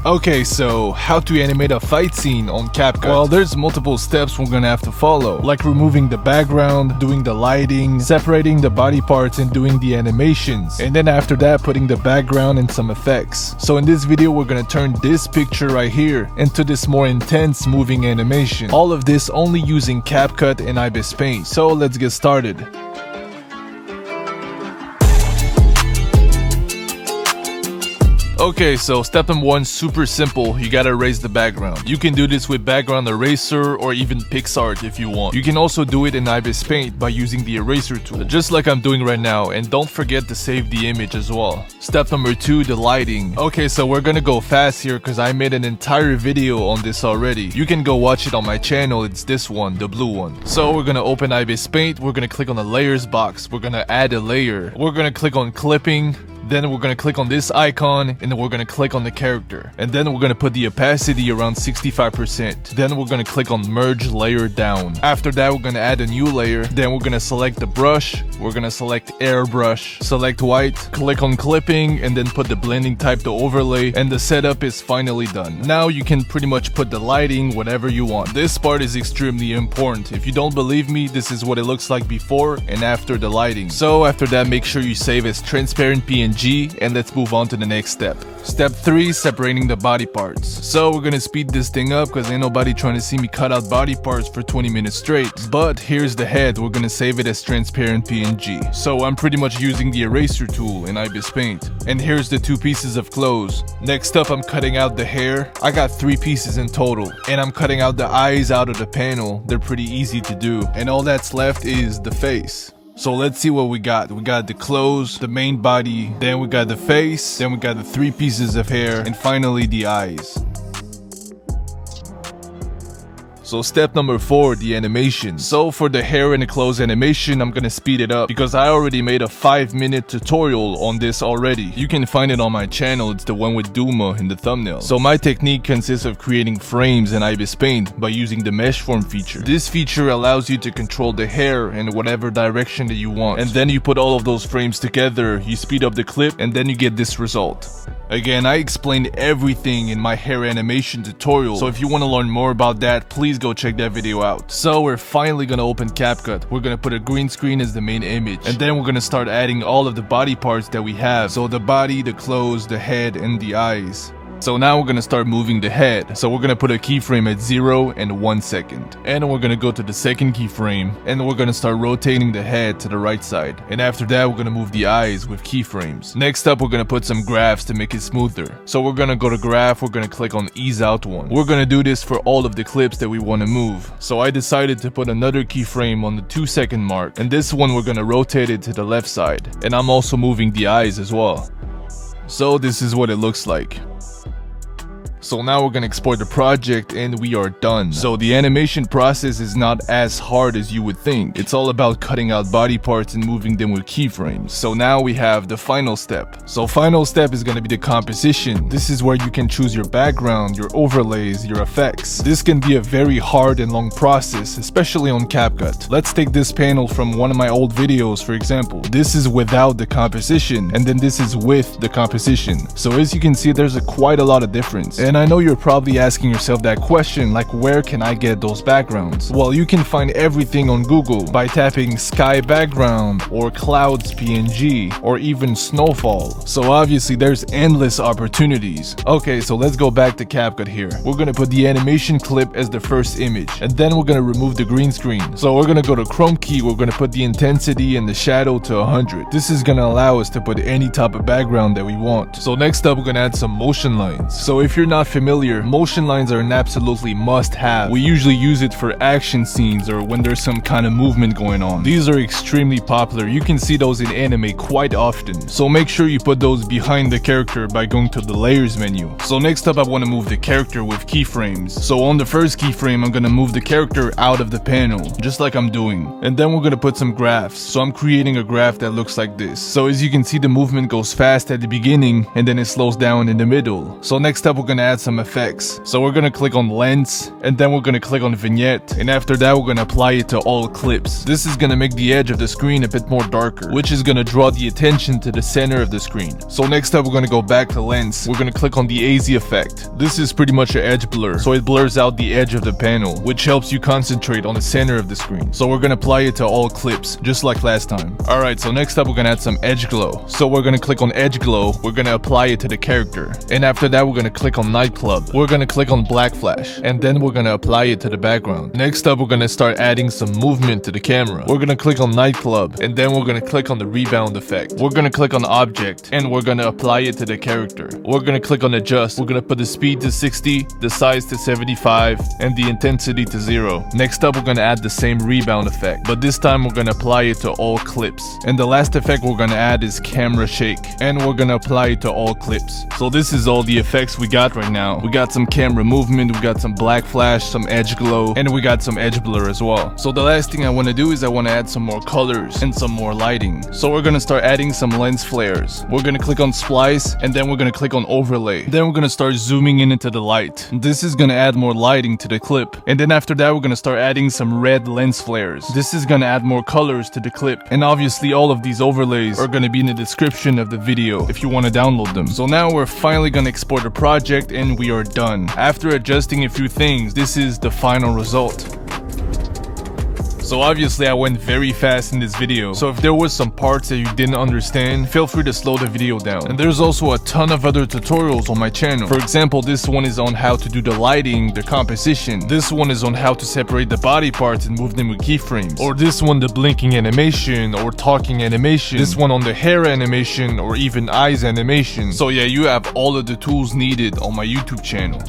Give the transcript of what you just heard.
Okay, so how to animate a fight scene on CapCut? Well, there's multiple steps we're gonna have to follow, like removing the background, doing the lighting, separating the body parts and doing the animations, and then after that putting the background and some effects. So in this video we're gonna turn this picture right here into this more intense moving animation. All of this only using CapCut and Ibis Paint. So let's get started. Okay, so step number one, super simple. You gotta erase the background. You can do this with background eraser or even PixArt if you want. You can also do it in Ibis Paint by using the eraser tool, just like I'm doing right now, and don't forget to save the image as well. Step number two, the lighting. Okay, so we're gonna go fast here because I made an entire video on this already. You can go watch it on my channel, it's this one, the blue one. So we're gonna open Ibis Paint, we're gonna click on the layers box, we're gonna add a layer, we're gonna click on clipping, then we're gonna click on this icon, and then we're gonna click on the character. And then we're gonna put the opacity around 65%. Then we're gonna click on merge layer down. After that, we're gonna add a new layer. Then we're gonna select the brush. We're gonna select airbrush, select white, click on clipping, and then put the blending type to overlay, and the setup is finally done. Now you can pretty much put the lighting, whatever you want. This part is extremely important. If you don't believe me, this is what it looks like before and after the lighting. So after that, make sure you save as transparent PNG, and let's move on to the next step. Step 3, separating the body parts. So we're gonna speed this thing up because ain't nobody trying to see me cut out body parts for 20 minutes straight. But here's the head, we're gonna save it as transparent PNG. So I'm pretty much using the eraser tool in Ibis Paint. And here's the 2 pieces of clothes. Next up, I'm cutting out the hair. I got 3 pieces in total. And I'm cutting out the eyes out of the panel. They're pretty easy to do. And all that's left is the face. So let's see what we got. We got the clothes, the main body, then we got the face, then we got the 3 pieces of hair, and finally the eyes. So step number 4, the animation. So for the hair and the clothes animation, I'm gonna speed it up because I already made a 5-minute tutorial on this already. You can find it on my channel, it's the one with Duma in the thumbnail. So my technique consists of creating frames in Ibis Paint by using the mesh form feature. This feature allows you to control the hair in whatever direction that you want. And then you put all of those frames together, you speed up the clip, and then you get this result. Again, I explained everything in my hair animation tutorial, so if you want to learn more about that, please go check that video out. So we're finally gonna open CapCut. We're gonna put a green screen as the main image, and then we're gonna start adding all of the body parts that we have. So the body, the clothes, the head, and the eyes. So now we're gonna start moving the head. So we're gonna put a keyframe at 0 and 1 second. And we're gonna go to the second keyframe, and we're gonna start rotating the head to the right side. And after that, we're gonna move the eyes with keyframes. Next up, we're gonna put some graphs to make it smoother. So we're gonna go to graph, we're gonna click on ease out one. We're gonna do this for all of the clips that we wanna move. So I decided to put another keyframe on the 2-second mark. And this one, we're gonna rotate it to the left side. And I'm also moving the eyes as well. So this is what it looks like. So now we're gonna export the project and we are done. So the animation process is not as hard as you would think. It's all about cutting out body parts and moving them with keyframes. So now we have the final step. So final step is gonna be the composition. This is where you can choose your background, your overlays, your effects. This can be a very hard and long process, especially on CapCut. Let's take this panel from one of my old videos, for example. This is without the composition, and then this is with the composition. So as you can see, there's quite a lot of difference. And I know you're probably asking yourself that question, like where can I get those backgrounds? Well, you can find everything on Google by tapping sky background or clouds PNG or even snowfall. So obviously there's endless opportunities. Okay, so let's go back to CapCut here. We're gonna put the animation clip as the first image, and then we're gonna remove the green screen. So we're gonna go to Chrome key, we're gonna put the intensity and the shadow to 100. This is gonna allow us to put any type of background that we want. So next up, we're gonna add some motion lines. So if you're not familiar, motion lines are an absolutely must-have. We usually use it for action scenes or when there's some kind of movement going on. These are extremely popular. You can see those in anime quite often. So make sure you put those behind the character by going to the layers menu. So next up, I want to move the character with keyframes. So on the first keyframe, I'm going to move the character out of the panel, just like I'm doing. And then we're going to put some graphs. So I'm creating a graph that looks like this. So as you can see, the movement goes fast at the beginning and then it slows down in the middle. So next up, we're going to add some effects. So we're gonna click on lens, and then we're gonna click on vignette, and after that we're gonna apply it to all clips. This is gonna make the edge of the screen a bit more darker, which is gonna draw the attention to the center of the screen. So next up we're gonna go back to lens. We're gonna click on the AZ effect. This is pretty much an edge blur, so it blurs out the edge of the panel, which helps you concentrate on the center of the screen. So we're gonna apply it to all clips, just like last time. Alright, so next up we're gonna add some edge glow. So we're gonna click on edge glow, we're gonna apply it to the character, and after that we're gonna click on nightclub. We're gonna click on black flash, and then we're gonna apply it to the background. Next up we're gonna start adding some movement to the camera. We're gonna click on nightclub, and then we're gonna click on the rebound effect. We're gonna click on object, and we're gonna apply it to the character. We're gonna click on adjust. We're gonna put the speed to 60, the size to 75, and the intensity to 0. Next up we're gonna add the same rebound effect, but this time we're gonna apply it to all clips. And the last effect we're gonna add is camera shake, and we're gonna apply it to all clips. So this is all the effects we got right now. We got some camera movement, we got some black flash, some edge glow, and we got some edge blur as well. So the last thing I want to do is I want to add some more colors and some more lighting. So we're gonna start adding some lens flares. We're gonna click on splice, and then we're gonna click on overlay. Then we're gonna start zooming in into the light. This is gonna add more lighting to the clip. And then after that we're gonna start adding some red lens flares. This is gonna add more colors to the clip. And obviously all of these overlays are gonna be in the description of the video if you want to download them. So now we're finally gonna export the project, and we are done. After adjusting a few things, this is the final result. So obviously I went very fast in this video, so if there was some parts that you didn't understand, feel free to slow the video down. And there's also a ton of other tutorials on my channel. For example, this one is on how to do the lighting, the composition. This one is on how to separate the body parts and move them with keyframes. Or this one, the blinking animation or talking animation. This one on the hair animation or even eyes animation. So yeah, you have all of the tools needed on my YouTube channel.